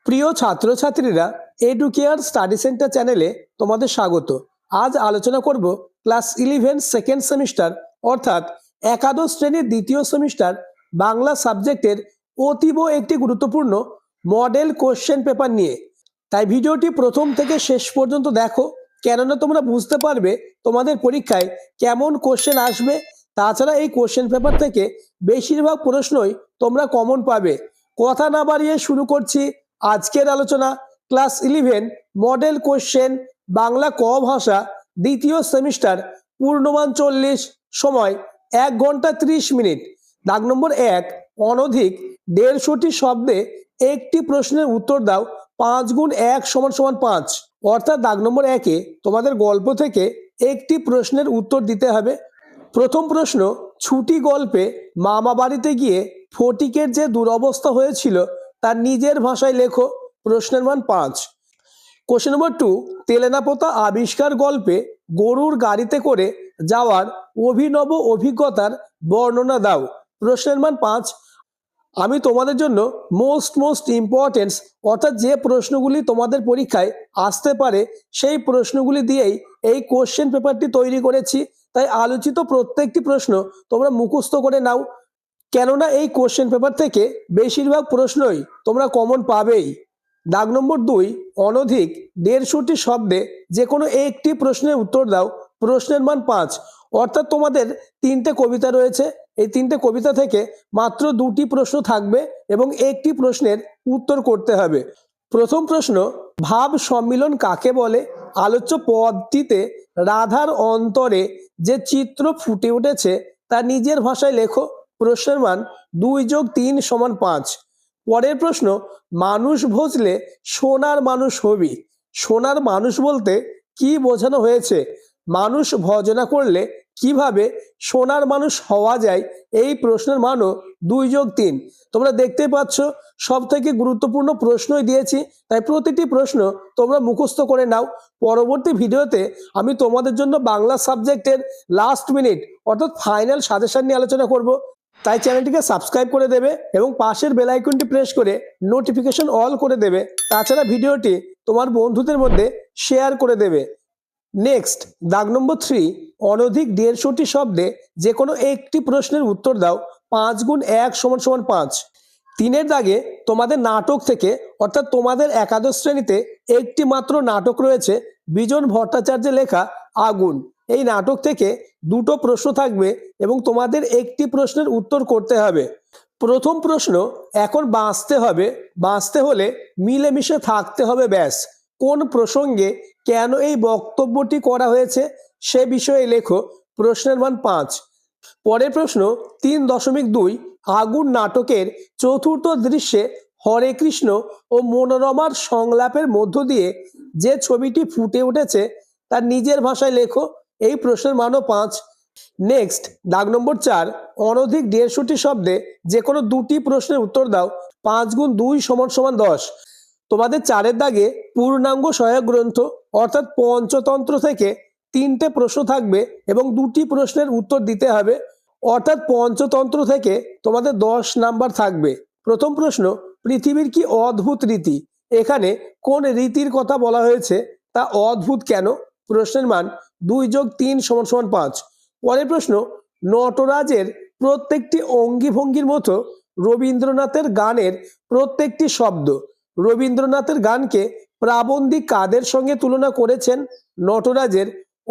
প্রিয় ছাত্রছাত্রীরা, educare study centre চ্যানেলে তোমাদের স্বাগত। আজ আলোচনা করব ক্লাস 11 সেকেন্ড সেমিস্টার অর্থাৎ একাদশ শ্রেণীর দ্বিতীয় সেমিস্টার বাংলা সাবজেক্টের অতীব একটি গুরুত্বপূর্ণ মডেল কোশ্চেন পেপার নিয়ে। তাই ভিডিওটি প্রথম থেকে শেষ পর্যন্ত দেখো, কেননা তোমরা বুঝতে পারবে তোমাদের পরীক্ষায় কেমন কোশ্চেন আসবে। তাছাড়া এই কোশ্চেন পেপার থেকে বেশিরভাগ প্রশ্নই তোমরা কমন পাবে। কথা না বাড়িয়ে শুরু করছি আজকের আলোচনা। ক্লাস 11 মডেল কোশ্চেন বাংলা ক ভাষা দ্বিতীয় সেমিস্টার, পূর্ণমান 40, সময় 1 ঘন্টা 30 মিনিট। দাগ নম্বর 1, অনধিক 150টি শব্দে একটি প্রশ্নের উত্তর দাও। 5 গুণ 1 সমান সমান 5। অর্থাৎ দাগ নম্বর 1-এ তোমাদের গল্প থেকে একটি প্রশ্নের উত্তর দিতে হবে। প্রথম প্রশ্ন, ছুটি গল্পে মামা বাড়িতে গিয়ে ফটিকের যে দুরবস্থা হয়েছিল তার নিজের ভাষায় লেখো। প্রশ্নের মান 5। কোশ্চেন নম্বর 2, তেলেনাপোতা আবিষ্কার গল্পে গরুর গাড়িতে করে যাওয়ার অভিনব অভিজ্ঞতার বর্ণনা দাও। প্রশ্নের মান 5। আমি তোমাদের জন্য মোস্ট ইম্পর্টেন্স অর্থাৎ যে প্রশ্নগুলি তোমাদের পরীক্ষায় আসতে পারে সেই প্রশ্নগুলি দিয়েই এই কোশ্চেন পেপারটি তৈরি করেছি। তাই আলোচিত প্রত্যেকটি প্রশ্ন তোমরা মুখস্থ করে নাও, কেননা এই কোশ্চেন পেপার থেকে বেশিরভাগ প্রশ্নই তোমরা কমন পাবেই। দাগ নম্বর 2, অনধিক 150টি শব্দে যে কোনো একটি প্রশ্নের উত্তর দাও। প্রশ্নের মান 5। অর্থাৎ তোমাদের 3টে কবিতা রয়েছে, এই 3টে কবিতা থেকে মাত্র 2টি প্রশ্ন থাকবে এবং একটি প্রশ্নের উত্তর করতে হবে। প্রথম প্রশ্ন, ভাব সম্মিলন কাকে বলে? আলোচ্য পদটিতে রাধার অন্তরে যে চিত্র ফুটে উঠেছে তা নিজের ভাষায় লেখো। প্রশ্নের মান 2 + 3 = 5। পরের প্রশ্ন, মানুষ ভজলে সোনার মানুষ হবি। সোনার মানুষ বলতে কি বোঝানো হয়েছে? মানুষ ভজনা করলে কিভাবে সোনার মানুষ হওয়া যায়? এই প্রশ্নের মানও 2 + 3। তোমরা দেখতে পাচ্ছ সব থেকে গুরুত্বপূর্ণ প্রশ্নই দিয়েছি, তাই প্রতিটি প্রশ্ন তোমরা মুখস্থ করে নাও। পরবর্তী ভিডিওতে আমি তোমাদের জন্য বাংলা সাবজেক্টের লাস্ট মিনিট অর্থাৎ ফাইনাল সাজেশন নিয়ে আলোচনা করব। তাই চ্যানেলটিকে সাবস্ক্রাইব করে দেবে এবং পাশের বেল আইকনটি প্রেস করে নোটিফিকেশন অল করে দেবে। তাছাড়া ভিডিওটি তোমার বন্ধুদের মধ্যে শেয়ার করে দেবে। নেক্সট, দাগ নম্বর 3, অনধিক 150টি শব্দে যে কোনো একটি প্রশ্নের উত্তর দাও। 5 গুণ 1 = 5। 3-এর দাগে তোমাদের নাটক থেকে অর্থাৎ তোমাদের একাদশ শ্রেণীতে একটি মাত্র নাটক রয়েছে, বিজন ভট্টাচার্যের লেখা আগুন। এই নাটক থেকে 2টো প্রশ্ন থাকবে এবং তোমাদের একটি প্রশ্নের উত্তর করতে হবে। প্রথম প্রশ্ন, এখন বাঁচতে হবে, বাঁচতে হলে মিলেমিশে থাকতে হবে ব্যাস। কোন প্রসঙ্গে কেন এই বক্তব্যটি করা হয়েছে সে বিষয়ে লেখো। প্রশ্নের মান 5। পরের প্রশ্ন 3.2, আগুন নাটকের চতুর্থ দৃশ্যে হরে কৃষ্ণ ও মনোরমার সংলাপের মধ্য দিয়ে যে ছবিটি ফুটে উঠেছে তার নিজের ভাষায় লেখো। এই প্রশ্নের মানও 5। নেক্সট, দাগ নম্বর 4, অনধিক 150টি শব্দে যে কোনো 2টি প্রশ্নের উত্তর দাও। 5 গুণ 2 = 10। তোমাদের 4-এর দাগে পূর্ণাঙ্গ সহায়ক গ্রন্থ অর্থাৎ পঞ্চতন্ত্র থেকে 3টে প্রশ্ন থাকবে এবং 2টি প্রশ্নের উত্তর দিতে হবে। অর্থাৎ পঞ্চতন্ত্র থেকে তোমাদের 10 নাম্বার থাকবে। প্রথম প্রশ্ন, পৃথিবীর কি অদ্ভুত রীতি? এখানে কোন রীতির কথা বলা হয়েছে, তা অদ্ভুত কেন? প্রশ্নের মান 2 + 3 = 5। পরের প্রশ্ন, নটরাজের প্রত্যেকটি অঙ্গি ভঙ্গির মতো রবীন্দ্রনাথের গানের প্রত্যেকটি শব্দ। রবীন্দ্রনাথের গানকে প্রাবন্ধিক কাদের সঙ্গে তুলনা করেছেন? নটরাজের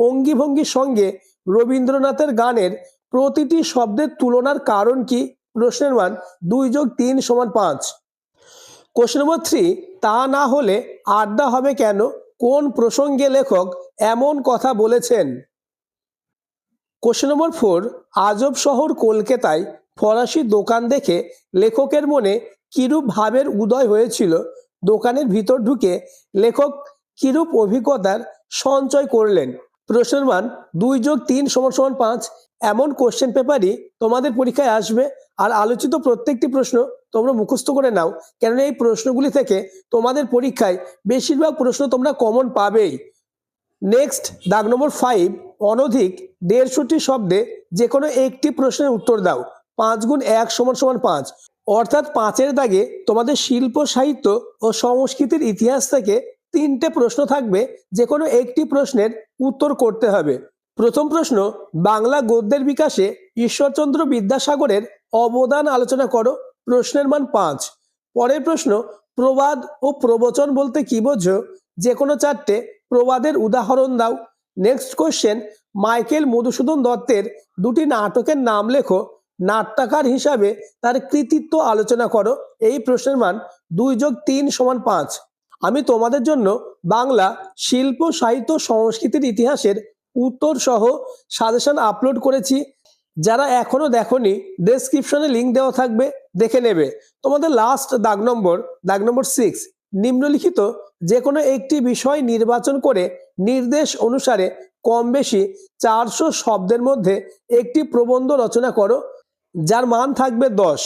অঙ্গি ভঙ্গির সঙ্গে রবীন্দ্রনাথের গানের প্রতিটি শব্দের তুলনার কারণ কি? প্রশ্নের মান 2 + 3 = 5। কোশ্চেন নম্বর 3, তা না হলে আড্ডা হবে কেন? কোন প্রসঙ্গে লেখক এমন কথা বলেছেন? কোশ্চেন নম্বর 4, আজব শহর কলকাতায় ফরাসি দোকান দেখে লেখকের মনে কিরূপ ভাবের উদয় হয়েছিল? দোকানের ভিতর ঢুকে লেখক কিরূপ অভিজ্ঞতার সঞ্চয় করলেন? প্রশ্নের মান 2 + 3 = 5। এমন কোশ্চেন পেপারই তোমাদের পরীক্ষায় আসবে। আর আলোচিত প্রত্যেকটি প্রশ্ন তোমরা মুখস্থ করে নাও, কেননা এই প্রশ্নগুলি থেকে তোমাদের পরীক্ষায় বেশিরভাগ প্রশ্ন তোমরা কমন পাবেই। নেক্সট, দাগ নম্বর 5, অনধিক 150টি শব্দে যে কোনো একটি প্রশ্নের উত্তর দাও। 5 গুণ 1 = 5। অর্থাৎ 5-এর দাগে তোমাদের শিল্প সাহিত্য ও সংস্কৃতির ইতিহাস থেকে 3টে প্রশ্ন থাকবে, যে কোনো একটি প্রশ্নের উত্তর করতে হবে। প্রথম প্রশ্ন, বাংলা গদ্যের বিকাশে ঈশ্বরচন্দ্র বিদ্যাসাগরের অবদান আলোচনা করো। প্রশ্নের মান 5। পরের প্রশ্ন, প্রবাদ ও প্রবচন বলতে কি বোঝো? যে কোনো 4টে প্রবাদের উদাহরণ দাও। নেক্সট কোশ্চেন, মাইকেল মধুসূদন দত্তের 2টি নাটকের নাম লেখো। নাট্যকার হিসাবে তার কৃতিত্ব আলোচনা করো। এই প্রশ্নের মান 2 + 3 = 5। আমি তোমাদের জন্য বাংলা শিল্প সাহিত্য সংস্কৃতির ইতিহাসের উত্তর সহ সাজেশন আপলোড করেছি। যারা এখনো দেখোনি, ডেসক্রিপশনে লিংক দেওয়া থাকবে, দেখে নেবে। তোমাদের লাস্ট দাগ নম্বর 6, নিম্নলিখিত যে কোনো একটি বিষয় নির্বাচন করে নির্দেশ অনুসারে কম বেশি 400 শব্দের মধ্যে একটি প্রবন্ধ রচনা করো, যার মান থাকবে 10।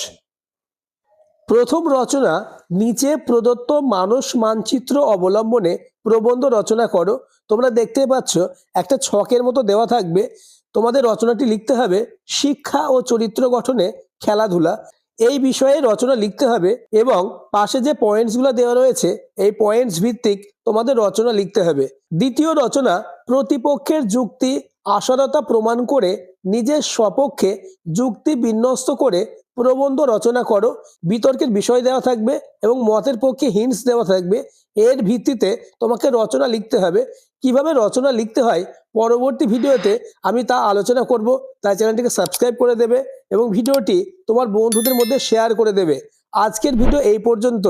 প্রথম রচনা, নিচে প্রদত্ত মানস মানচিত্র অবলম্বনে প্রবন্ধ রচনা করো। তোমরা দেখতে পাচ্ছ একটা ছকের মতো দেওয়া থাকবে। তোমাদের রচনাটি লিখতে হবে শিক্ষা ও চরিত্র গঠনে খেলাধুলা, এই বিষয়ে রচনা লিখতে হবে এবং পাশে যে পয়েন্টসগুলো দেওয়া রয়েছে এই পয়েন্টস ভিত্তিক তোমাদের রচনা লিখতে হবে। দ্বিতীয় রচনা, প্রতিপক্ষের যুক্তি আসারতা প্রমাণ করে নিজের স্বপক্ষে যুক্তি বিন্যস্ত করে প্রবন্ধ রচনা করো। বিতর্কের বিষয় দেওয়া থাকবে এবং মতের পক্ষে হিন্টস দেওয়া থাকবে। এর ভিত্তিতে তোমাকে রচনা লিখতে হবে। কিভাবে রচনা লিখতে হয় পরবর্তী ভিডিওতে আমি তা আলোচনা করব, তাই চ্যানেলটিকে সাবস্ক্রাইব করে দেবে এবং ভিডিওটি তোমার বন্ধুদের মধ্যে শেয়ার করে দেবে। আজকের ভিডিও এই পর্যন্ত।